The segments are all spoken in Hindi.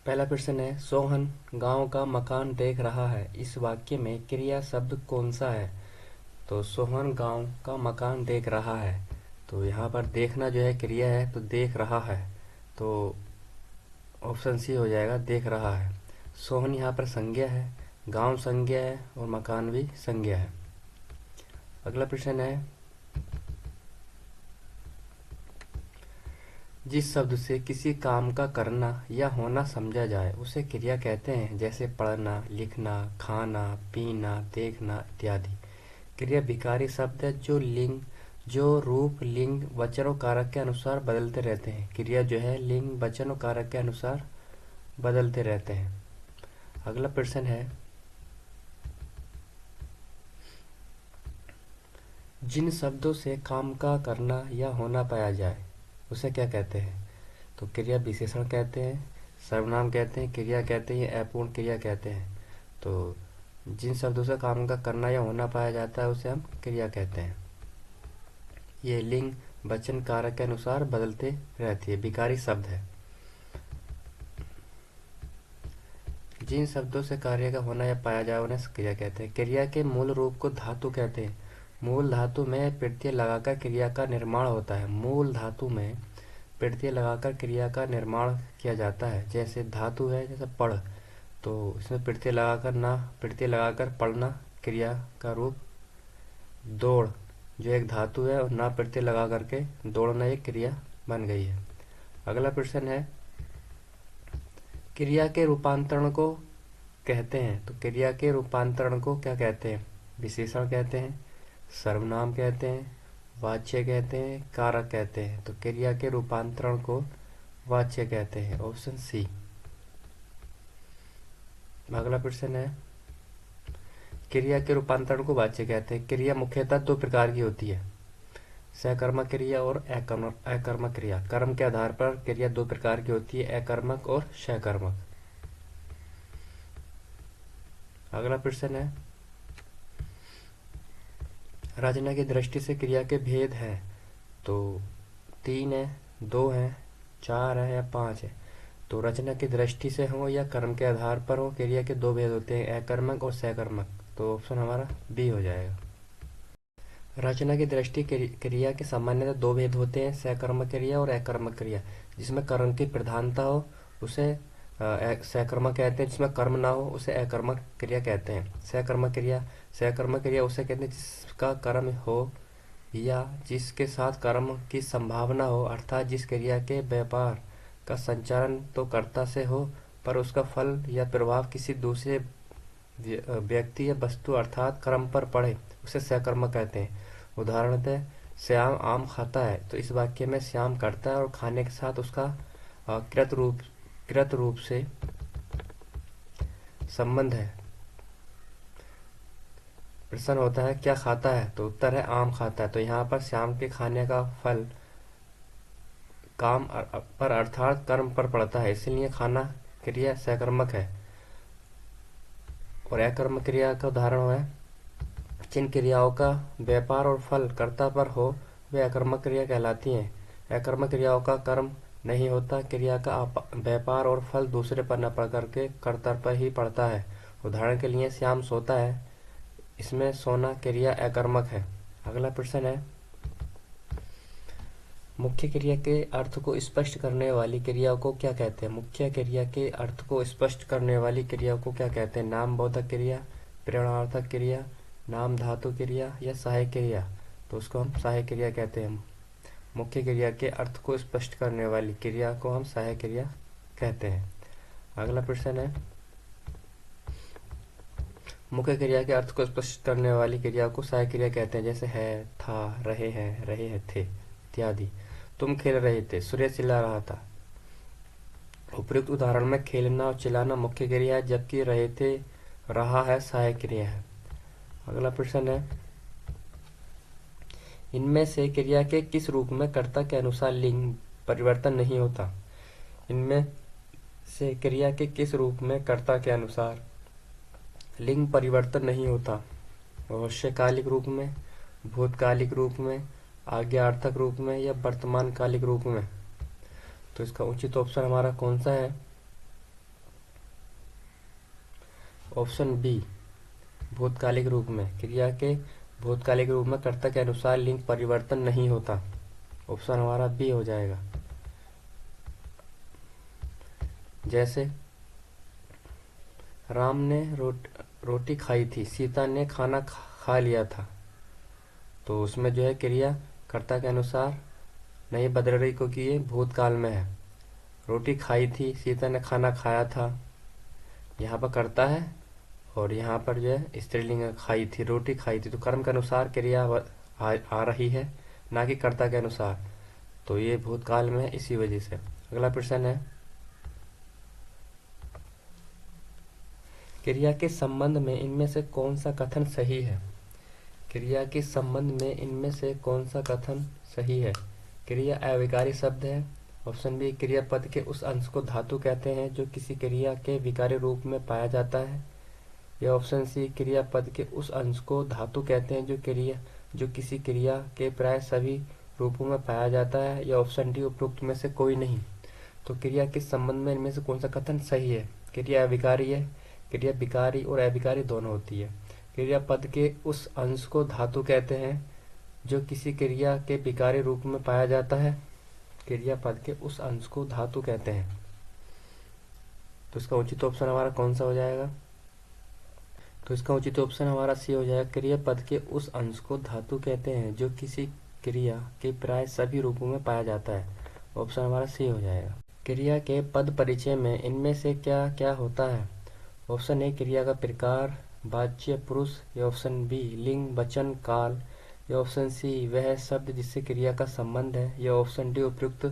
पहला प्रश्न है, सोहन गांव का मकान देख रहा है। इस वाक्य में क्रिया शब्द कौन सा है? तो सोहन गांव का मकान देख रहा है, तो यहाँ पर देखना जो है क्रिया है, तो देख रहा है, तो ऑप्शन सी हो जाएगा, देख रहा है। सोहन यहाँ पर संज्ञा है, गांव संज्ञा है और मकान भी संज्ञा है। अगला प्रश्न है, जिस शब्द से किसी काम का करना या होना समझा जाए उसे क्रिया कहते हैं, जैसे पढ़ना, लिखना, खाना, पीना, देखना इत्यादि। क्रिया विकारी शब्द है जो रूप, लिंग, वचन और कारक के अनुसार बदलते रहते हैं। क्रिया जो है लिंग, वचन और कारक के अनुसार बदलते रहते हैं। अगला प्रश्न है, जिन शब्दों से काम का करना या होना पाया जाए उसे क्या कहते हैं? तो क्रिया विशेषण कहते हैं, सर्वनाम कहते हैं, क्रिया कहते हैं या अपूर्ण क्रिया कहते हैं। तो जिन शब्दों से काम का करना या होना पाया जाता है उसे हम क्रिया कहते हैं। ये लिंग, वचन, कारक के अनुसार बदलते रहती है, विकारी शब्द है। जिन शब्दों से कार्य का होना या पाया जाए उन्हें क्रिया कहते हैं। क्रिया के मूल रूप को धातु कहते हैं। मूल धातु में प्रत्यय लगाकर क्रिया का निर्माण होता है। मूल धातु में प्रत्यय लगाकर क्रिया का निर्माण किया जाता है। जैसे धातु है, जैसे पढ़, तो इसमें प्रत्यय लगाकर पढ़ना क्रिया का रूप। दौड़ जो एक धातु है और ना प्रत्यय लगा करके दौड़ना एक क्रिया बन गई है। अगला प्रश्न है, क्रिया के रूपांतरण को कहते हैं। तो क्रिया के रूपांतरण को क्या कहते हैं? विशेषण कहते हैं, सर्वनाम कहते हैं, वाच्य कहते हैं, कारक कहते हैं। तो क्रिया के रूपांतरण को वाच्य कहते हैं, ऑप्शन सी। अगला प्रश्न है, क्रिया के रूपांतरण को वाच्य कहते हैं। क्रिया मुख्यतः दो प्रकार की होती है, सकर्मक क्रिया और अकर्मक क्रिया। कर्म के आधार पर क्रिया दो प्रकार की होती है, अकर्मक और सकर्मक। अगला प्रश्न है, रचना की दृष्टि से क्रिया के भेद हैं। तो 3 है, 2 है, 4 है या 5 है। तो रचना की दृष्टि से हो या कर्म के आधार पर हो, क्रिया के दो भेद होते हैं, अकर्मक और सकर्मक। तो ऑप्शन हमारा बी हो जाएगा। रचना की दृष्टि क्रिया के सामान्यतः दो भेद होते हैं, सकर्मक क्रिया और अकर्मक क्रिया। जिसमें कर्म की प्रधानता हो उसे सकर्मक कहते हैं, जिसमें कर्म ना हो उसे अकर्मक क्रिया कहते हैं। सकर्मक क्रिया उसे कहते हैं जिसका कर्म हो या जिसके साथ कर्म की संभावना हो, अर्थात जिस क्रिया के व्यापार का संचालन तो कर्ता से हो पर उसका फल या प्रभाव किसी दूसरे व्यक्ति या वस्तु अर्थात कर्म पर पड़े, उसे सकर्मक कहते हैं। उदाहरणतः श्याम आम खाता है, तो इस वाक्य में श्याम करता है और खाने के साथ उसका कृत रूप से संबंध है। प्रश्न होता है क्या खाता है, तो उत्तर है आम खाता है। तो यहाँ पर श्याम के खाने का फल काम पर अर्थात कर्म पर पड़ता है, इसलिए खाना क्रिया सकर्मक है। और अकर्मक क्रिया का उदाहरण है, जिन क्रियाओं का व्यापार और फल कर्ता पर हो वे अकर्मक क्रिया कहलाती हैं। अकर्मक क्रियाओं का कर्म नहीं होता, क्रिया का व्यापार और फल दूसरे पर न पड़ करके कर्ता पर ही पड़ता है। उदाहरण के लिए श्याम सोता है, इसमें सोना क्रिया अकर्मक है। अगला प्रश्न है, मुख्य क्रिया के अर्थ को स्पष्ट करने वाली क्रिया को क्या कहते हैं? मुख्य क्रिया के अर्थ को स्पष्ट करने वाली क्रिया को क्या कहते हैं? नाम बोधक क्रिया, प्रेरणार्थक क्रिया, नाम धातु क्रिया या सहायक क्रिया। तो उसको हम सहायक क्रिया कहते हैं। मुख्य क्रिया के अर्थ को स्पष्ट करने वाली क्रिया को हम सहायक क्रिया कहते हैं। अगला प्रश्न है, मुख्य क्रिया के अर्थ को स्पष्ट करने वाली क्रिया को सहायक क्रिया कहते हैं, जैसे है, था, रहे हैं, थे इत्यादि। तुम खेल रहे थे, सूर्य चिल्ला रहा था। उपयुक्त उदाहरण में खेलना और चिल्लाना मुख्य क्रिया है, जबकि रहे थे, रहा है सहायक क्रिया है। अगला प्रश्न है, इनमें से क्रिया के किस रूप में कर्ता के अनुसार लिंग परिवर्तन नहीं होता? इनमें से क्रिया के किस रूप में कर्ता के अनुसार लिंग परिवर्तन नहीं होता? भविष्यकालिक रूप में, भूतकालिक रूप में, आज्ञार्थक रूप में या वर्तमान कालिक रूप में। तो इसका उचित ऑप्शन हमारा कौन सा है? ऑप्शन बी भूतकालिक रूप में, क्रिया के भूतकालिक रूप में कर्ता के अनुसार लिंग परिवर्तन नहीं होता। ऑप्शन हमारा बी हो जाएगा। जैसे राम ने रोटी खाई थी, सीता ने खाना खा लिया था। तो उसमें जो है क्रिया कर्ता के अनुसार नहीं बदल रही क्योंकि ये भूतकाल में है। रोटी खाई थी, सीता ने खाना खाया था, यहाँ पर कर्ता है और यहाँ पर जो है स्त्रीलिंग है, खाई थी, रोटी खाई थी। तो कर्म के अनुसार क्रिया आ रही है, ना कि कर्ता के अनुसार। तो ये भूतकाल में है इसी वजह से। अगला प्रश्न है, क्रिया के संबंध में इनमें से कौन सा कथन सही है? क्रिया के संबंध में इनमें से कौन सा कथन सही है? क्रिया अविकारी शब्द है। ऑप्शन बी क्रियापद के उस अंश को धातु कहते हैं जो किसी क्रिया के विकारी रूप में पाया जाता है। या ऑप्शन सी क्रियापद के उस अंश को धातु कहते हैं जो किसी क्रिया के प्राय सभी रूपों में पाया जाता है। या ऑप्शन डी उपरोक्त में से कोई नहीं। तो क्रिया के संबंध में इनमें से कौन सा कथन सही है? क्रिया अविकारी है। क्रिया विकारी और अविकारी दोनों होती है। क्रियापद के उस अंश को धातु कहते हैं जो किसी क्रिया के विकारी रूप में पाया जाता है। क्रियापद के उस अंश को धातु कहते हैं। तो इसका उचित ऑप्शन हमारा कौन सा हो जाएगा? तो इसका उचित ऑप्शन हमारा सी हो जाएगा। क्रियापद के उस अंश को धातु कहते हैं जो किसी क्रिया के प्राय सभी रूपों में पाया जाता है। ऑप्शन हमारा सी हो जाएगा। क्रिया के पद परिचय में इनमें से क्या क्या होता है? ऑप्शन ए क्रिया का प्रकार, वाच्य, पुरुष। या ऑप्शन बी लिंग, वचन, काल। या ऑप्शन सी वह शब्द जिससे क्रिया का संबंध है। या ऑप्शन डी उपयुक्त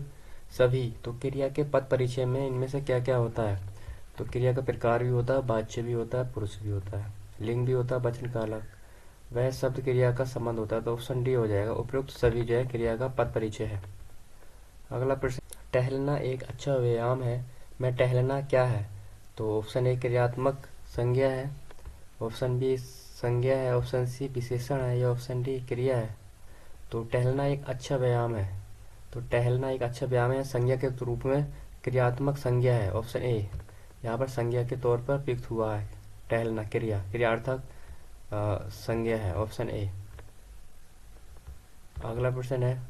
सभी। तो क्रिया के पद परिचय में इनमें से क्या क्या होता है? तो क्रिया का प्रकार भी होता है, वाच्य भी होता है, पुरुष भी होता है, लिंग भी होता है, वचन, काल। वह शब्द क्रिया का संबंध होता है। तो ऑप्शन डी हो जाएगा, उपयुक्त सभी जो है क्रिया का पद परिचय है। अगला प्रश्न, टहलना एक अच्छा व्यायाम है, मैं टहलना क्या है? तो ऑप्शन ए क्रियात्मक संज्ञा है। ऑप्शन बी संज्ञा है। ऑप्शन सी विशेषण है। या ऑप्शन डी क्रिया है। तो टहलना एक अच्छा व्यायाम है। तो टहलना एक अच्छा व्यायाम है, संज्ञा के रूप में क्रियात्मक संज्ञा है। ऑप्शन ए यहाँ पर संज्ञा के तौर पर प्रयुक्त हुआ है। टहलना क्रियार्थक संज्ञा है। Option A. अगला प्रश्न है,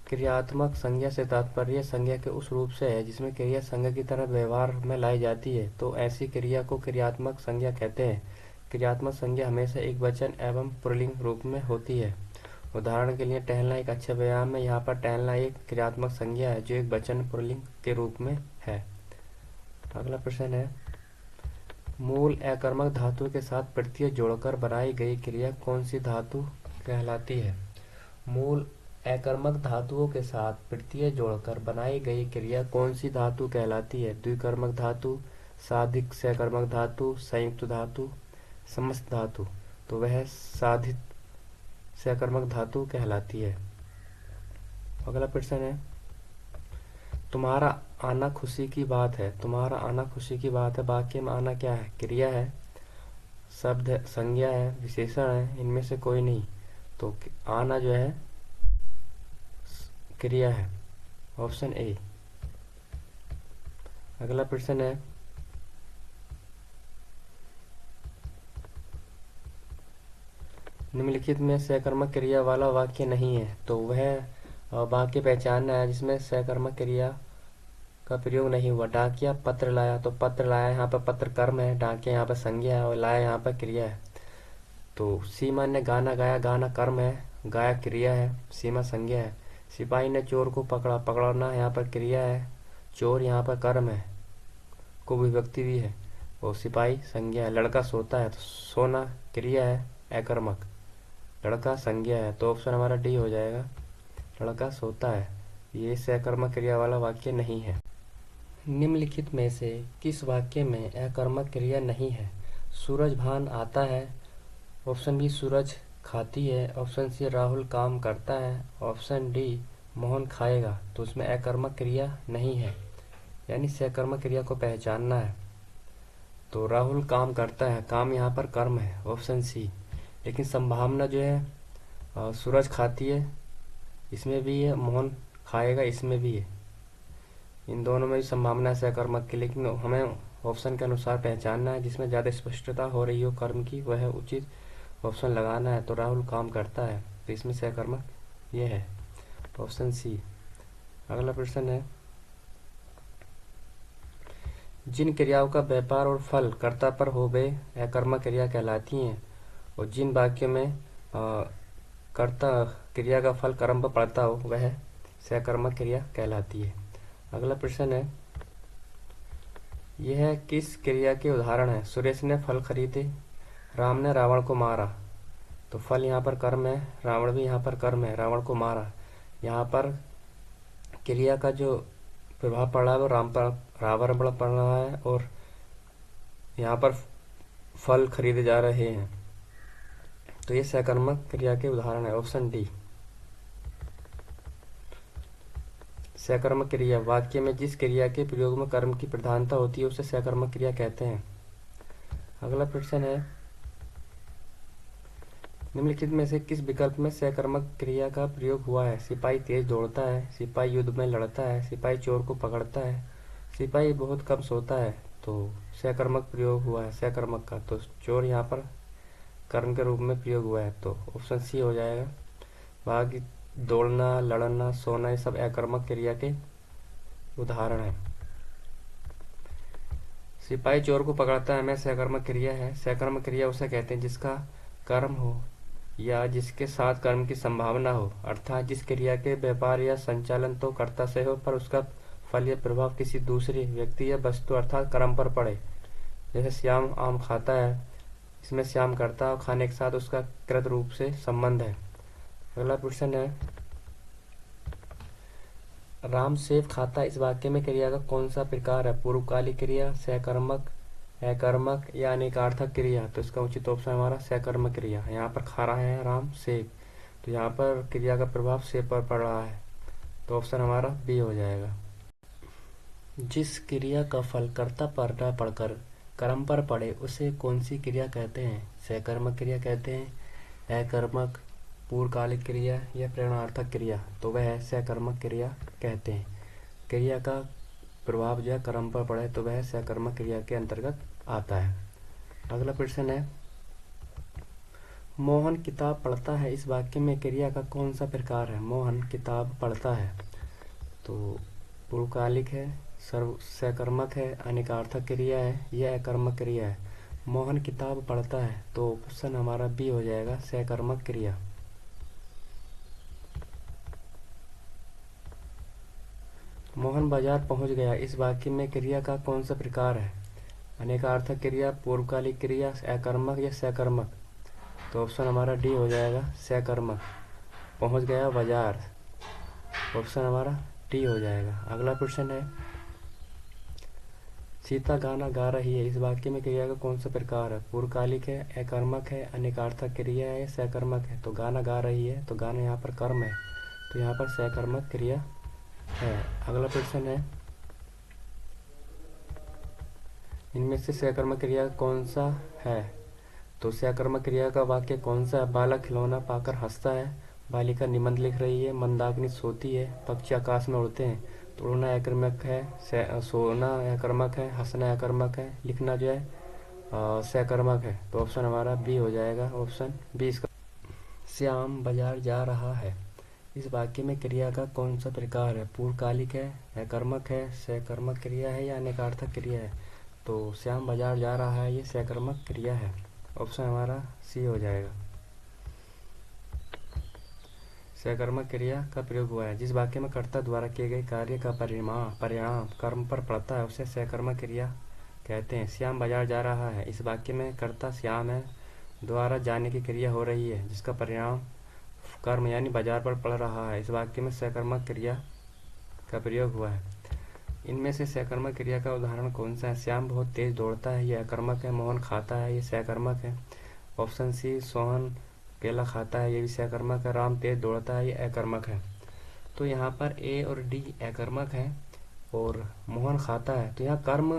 क्रियात्मक संज्ञा से तात्पर्य संज्ञा के उस रूप से है जिसमें क्रिया संज्ञा की तरह व्यवहार में लाई जाती है। तो ऐसी क्रिया को क्रियात्मक संज्ञा कहते हैं। क्रियात्मक संज्ञा हमेशा एक वचन एवं पुल्लिंग रूप में होती है। उदाहरण के लिए टहलना एक अच्छा व्यायाम है, यहाँ पर टहलना एक क्रियात्मक संज्ञा है जो एक वचन पुल्लिंग के रूप में है। अगला प्रश्न है, मूल अकर्मक धातु के साथ प्रत्यय जोड़कर बनाई गई क्रिया कौन सी धातु कहलाती है? मूल अकर्मक धातुओं के साथ प्रत्यय जोड़कर बनाई गई क्रिया कौन सी धातु कहलाती है? द्विकर्मक धातु, साधिक सकर्मक धातु, संयुक्त धातु, समस्त धातु। तो वह साधित सकर्मक धातु कहलाती है। अगला प्रश्न है, तुम्हारा आना खुशी की बात है। तुम्हारा आना खुशी की बात है, वाक्य में आना क्या है? क्रिया है, शब्द है, संज्ञा है, विशेषण है, इनमें से कोई नहीं। तो आना जो है क्रिया है। Option A. अगला प्रश्न है, निम्नलिखित में सकर्मक क्रिया वाला वाक्य नहीं है। तो वह वाक्य पहचानना है जिसमें सकर्मक क्रिया का प्रयोग नहीं हुआ। डाकिया पत्र लाया, तो पत्र लाया यहाँ पर पत्र कर्म है, डाकिया यहाँ पर संज्ञा है और लाया यहाँ पर क्रिया है। तो सीमा ने गाना गाया, गाना कर्म है, गाया क्रिया है, सीमा संज्ञा है। सिपाही ने चोर को पकड़ा, पकड़ना यहाँ पर क्रिया है, चोर यहाँ पर कर्म है, को विभक्ति भी है और सिपाही संज्ञा है। लड़का सोता है, तो सोना क्रिया है, अकर्मक, लड़का संज्ञा है। तो ऑप्शन हमारा डी हो जाएगा, लड़का सोता है। ये सकर्मक क्रिया वाला वाक्य नहीं है। निम्नलिखित में से किस वाक्य में अकर्मक क्रिया नहीं है? सूरज भान आता है। ऑप्शन बी सूरज खाती है। ऑप्शन सी राहुल काम करता है। ऑप्शन डी मोहन खाएगा। तो उसमें अकर्मक क्रिया नहीं है, यानी सकर्मक क्रिया को पहचानना है। तो राहुल काम करता है, काम यहाँ पर कर्म है, ऑप्शन सी। लेकिन संभावना जो है सूरज खाती है इसमें भी है, मोहन खाएगा इसमें भी है, इन दोनों में भी संभावना है सकर्मक की। लेकिन हमें ऑप्शन के अनुसार पहचानना है, जिसमें ज़्यादा स्पष्टता हो रही हो कर्म की वह उचित ऑप्शन लगाना है। तो राहुल काम करता है, तो इसमें सहकर्मक ये है ऑप्शन सी। अगला प्रश्न है, जिन क्रियाओं का व्यापार और फल कर्ता पर हो वे अकर्मक क्रिया कहलाती हैं, और जिन वाक्यों में कर्ता क्रिया का फल कर्म पर पड़ता हो वह सकर्मक क्रिया कहलाती है। अगला प्रश्न है, यह किस क्रिया के उदाहरण है? सुरेश ने फल खरीदे, राम ने रावण को मारा। तो फल यहाँ पर कर्म है, रावण भी यहाँ पर कर्म है, रावण को मारा। यहाँ पर क्रिया का जो प्रभाव पड़ रहा है वो रावण पर पड़ रहा है, और यहाँ पर फल खरीदे जा रहे हैं। तो ये सकर्मक क्रिया के उदाहरण है ऑप्शन डी। सकर्मक क्रिया, वाक्य में जिस क्रिया के प्रयोग में कर्म की प्रधानता होती है उसे सकर्मक क्रिया कहते हैं। अगला प्रश्न है, निम्नलिखित में से किस विकल्प में सकर्मक क्रिया का प्रयोग हुआ है? सिपाही तेज दौड़ता है, सिपाही युद्ध में लड़ता है, सिपाही चोर को पकड़ता है, सिपाही बहुत कम सोता है। तो सकर्मक प्रयोग हुआ है सकर्मक का, तो चोर यहाँ पर कर्म के रूप में प्रयोग हुआ है, तो ऑप्शन सी हो जाएगा। बाकी दौड़ना, लड़ना, सोना ये सब अकर्मक क्रिया के उदाहरण है। सिपाही चोर को पकड़ता है में सकर्मक क्रिया है। सकर्मक क्रिया उसे कहते हैं जिसका कर्म हो या जिसके साथ कर्म की संभावना हो, अर्थात जिस क्रिया के व्यापार या संचालन तो कर्ता से हो पर उसका फल या प्रभाव किसी दूसरे व्यक्ति या वस्तु अर्थात कर्म पर पड़े। जैसे श्याम आम खाता है, इसमें श्याम कर्ता और खाने के साथ उसका कृत रूप से संबंध है। अगला प्रश्न है, राम सेब खाता है, इस वाक्य में क्रिया का कौन सा प्रकार है? पूर्वकालिक क्रिया, सकर्मक, अकर्मक या अनेकार्थक क्रिया? तो इसका उचित ऑप्शन हमारा सकर्मक क्रिया। यहाँ पर खा रहा है राम सेब, तो यहाँ पर क्रिया का प्रभाव सेब पर पड़ रहा है, तो ऑप्शन हमारा बी हो जाएगा। जिस क्रिया का फल कर्ता पर न पड़कर कर्म पर पड़े उसे कौन सी क्रिया कहते हैं? सकर्मक क्रिया कहते हैं, अकर्मक, पूर्वकालिक क्रिया या प्रेरणार्थक क्रिया? तो वह सकर्मक क्रिया कहते हैं। क्रिया का प्रभाव जो है कर्म पर पड़े तो वह सकर्मक क्रिया के अंतर्गत आता है। अगला प्रश्न है, मोहन किताब पढ़ता है, इस वाक्य में क्रिया का कौन सा प्रकार है? मोहन किताब पढ़ता है, तो पूर्वकालिक है, सकर्मक है, अनेकार्थक क्रिया है, यह अकर्मक क्रिया है। मोहन किताब पढ़ता है, तो ऑप्शन हमारा बी हो जाएगा सकर्मक क्रिया। मोहन बाजार पहुंच गया, इस वाक्य में क्रिया का कौन सा प्रकार है? अनेकार्थक क्रिया, पूर्वकालिक क्रिया, अकर्मक या सकर्मक? तो ऑप्शन हमारा डी हो जाएगा सकर्मक। पहुंच गया बाजार, ऑप्शन हमारा डी हो जाएगा। अगला प्रश्न है, सीता गाना गा रही है, इस वाक्य में क्रिया का कौन सा प्रकार है? पूर्वकालिक है, अकर्मक है, अनेकार्थक क्रिया है, सकर्मक है? तो गाना गा रही है, तो गाना यहाँ पर कर्म है, तो यहाँ पर सकर्मक क्रिया है। अगला प्रश्न है, इनमें से सकर्मक क्रिया कौन सा है? तो सकर्मक क्रिया का वाक्य कौन सा है? बालक खिलौना पाकर हंसता है, बालिका निबंध लिख रही है, मंदाकिनी सोती है, पक्षी आकाश में उड़ते हैं। तो उड़ना अकर्मक है, सोना अकर्मक है, हंसना अकर्मक है, लिखना जो है सकर्मक है। तो ऑप्शन हमारा बी हो जाएगा, ऑप्शन बी इसका। श्याम बाजार जा रहा है, इस वाक्य में क्रिया का कौन सा प्रकार है? पूर्वकालिक है, अकर्मक है, सकर्मक क्रिया है या अनेकार्थक क्रिया है? तो श्याम बाजार जा रहा है, ये सकर्मक क्रिया है, ऑप्शन हमारा सी हो जाएगा। सकर्मक क्रिया का प्रयोग हुआ है, जिस वाक्य में कर्ता द्वारा किए गए कार्य का परिणाम कर्म पर पड़ता है उसे सकर्मक क्रिया कहते हैं। श्याम बाजार जा रहा है, इस वाक्य में कर्ता श्याम है, द्वारा जाने की क्रिया हो रही है जिसका परिणाम कर्म यानी बाजार पर पड़ रहा है, इस वाक्य में सकर्मक क्रिया का प्रयोग हुआ है। इनमें से सकर्मक क्रिया का उदाहरण कौन सा है? श्याम बहुत तेज दौड़ता है, ये अकर्मक है, मोहन खाता है, ये सकर्मक है, ऑप्शन सी। सोहन केला खाता है, ये भी सकर्मक है, राम तेज दौड़ता है, ये अकर्मक है। तो यहाँ पर ए और डी अकर्मक है और मोहन खाता है, तो यहाँ कर्म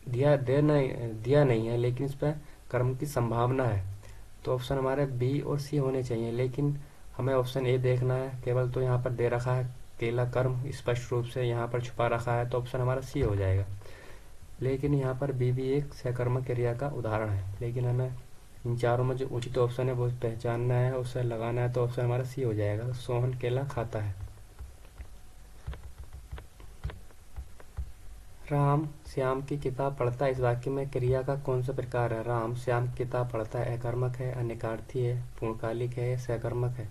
दिया नहीं है, लेकिन इस पर कर्म की संभावना है, तो ऑप्शन हमारे बी और सी होने चाहिए, लेकिन हमें ऑप्शन ए देखना है केवल। तो यहाँ पर दे रखा है केला कर्म स्पष्ट रूप से यहाँ पर छुपा रखा है, तो ऑप्शन हमारा सी हो जाएगा। लेकिन यहाँ पर बी भी एक सकर्मक क्रिया का उदाहरण है। लेकिन हमें इन चारों में जो उचित ऑप्शन है वो पहचानना है, उसे लगाना है। तो ऑप्शन हमारा सी हो जाएगा, सोहन केला खाता है। राम श्याम की किताब पढ़ता है, इस वाक्य में क्रिया का कौन सा प्रकार है? राम श्याम की किताब पढ़ता है अकर्मक है, अनिकार्थी है, पूर्णकालिक है, सकर्मक है।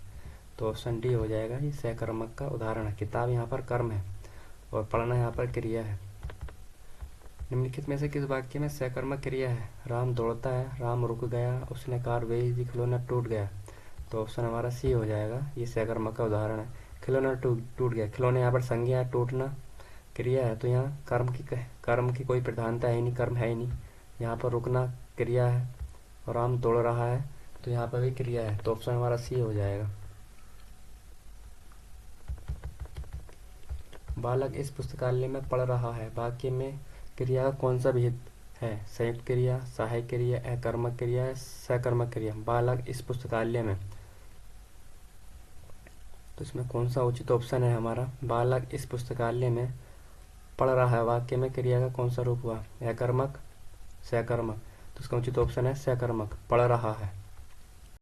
तो ऑप्शन डी हो जाएगा, ये सकर्मक का उदाहरण है। किताब यहाँ पर कर्म है और पढ़ना यहाँ पर क्रिया है। निम्नलिखित में से किस वाक्य में सकर्मक क्रिया है? राम दौड़ता है, राम रुक गया, उसने कार भेज दी, खिलौना टूट गया। तो ऑप्शन हमारा सी हो जाएगा, ये सकर्मक का उदाहरण है। खिलौना टूट गया, खिलौने यहाँ पर संज्ञा है, टूटना क्रिया है। तो यहाँ कर्म की कोई प्रधानता है ही नहीं, कर्म है ही नहीं। यहाँ पर रुकना क्रिया है और राम दौड़ रहा है, तो यहाँ पर भी क्रिया है। तो ऑप्शन हमारा सी हो जाएगा। बालक इस पुस्तकालय में पढ़ रहा है, वाक्य में क्रिया का कौन सा भेद है? संयुक्त क्रिया, सहायक क्रिया, अकर्मक क्रिया, सकर्मक क्रिया। बालक इस पुस्तकालय में, तो इसमें कौन सा उचित ऑप्शन है हमारा? बालक इस पुस्तकालय में पढ़ रहा है, वाक्य में क्रिया का कौन सा रूप हुआ? अकर्मक, सकर्मक। तो इसका उचित ऑप्शन है सकर्मक, पढ़ रहा है।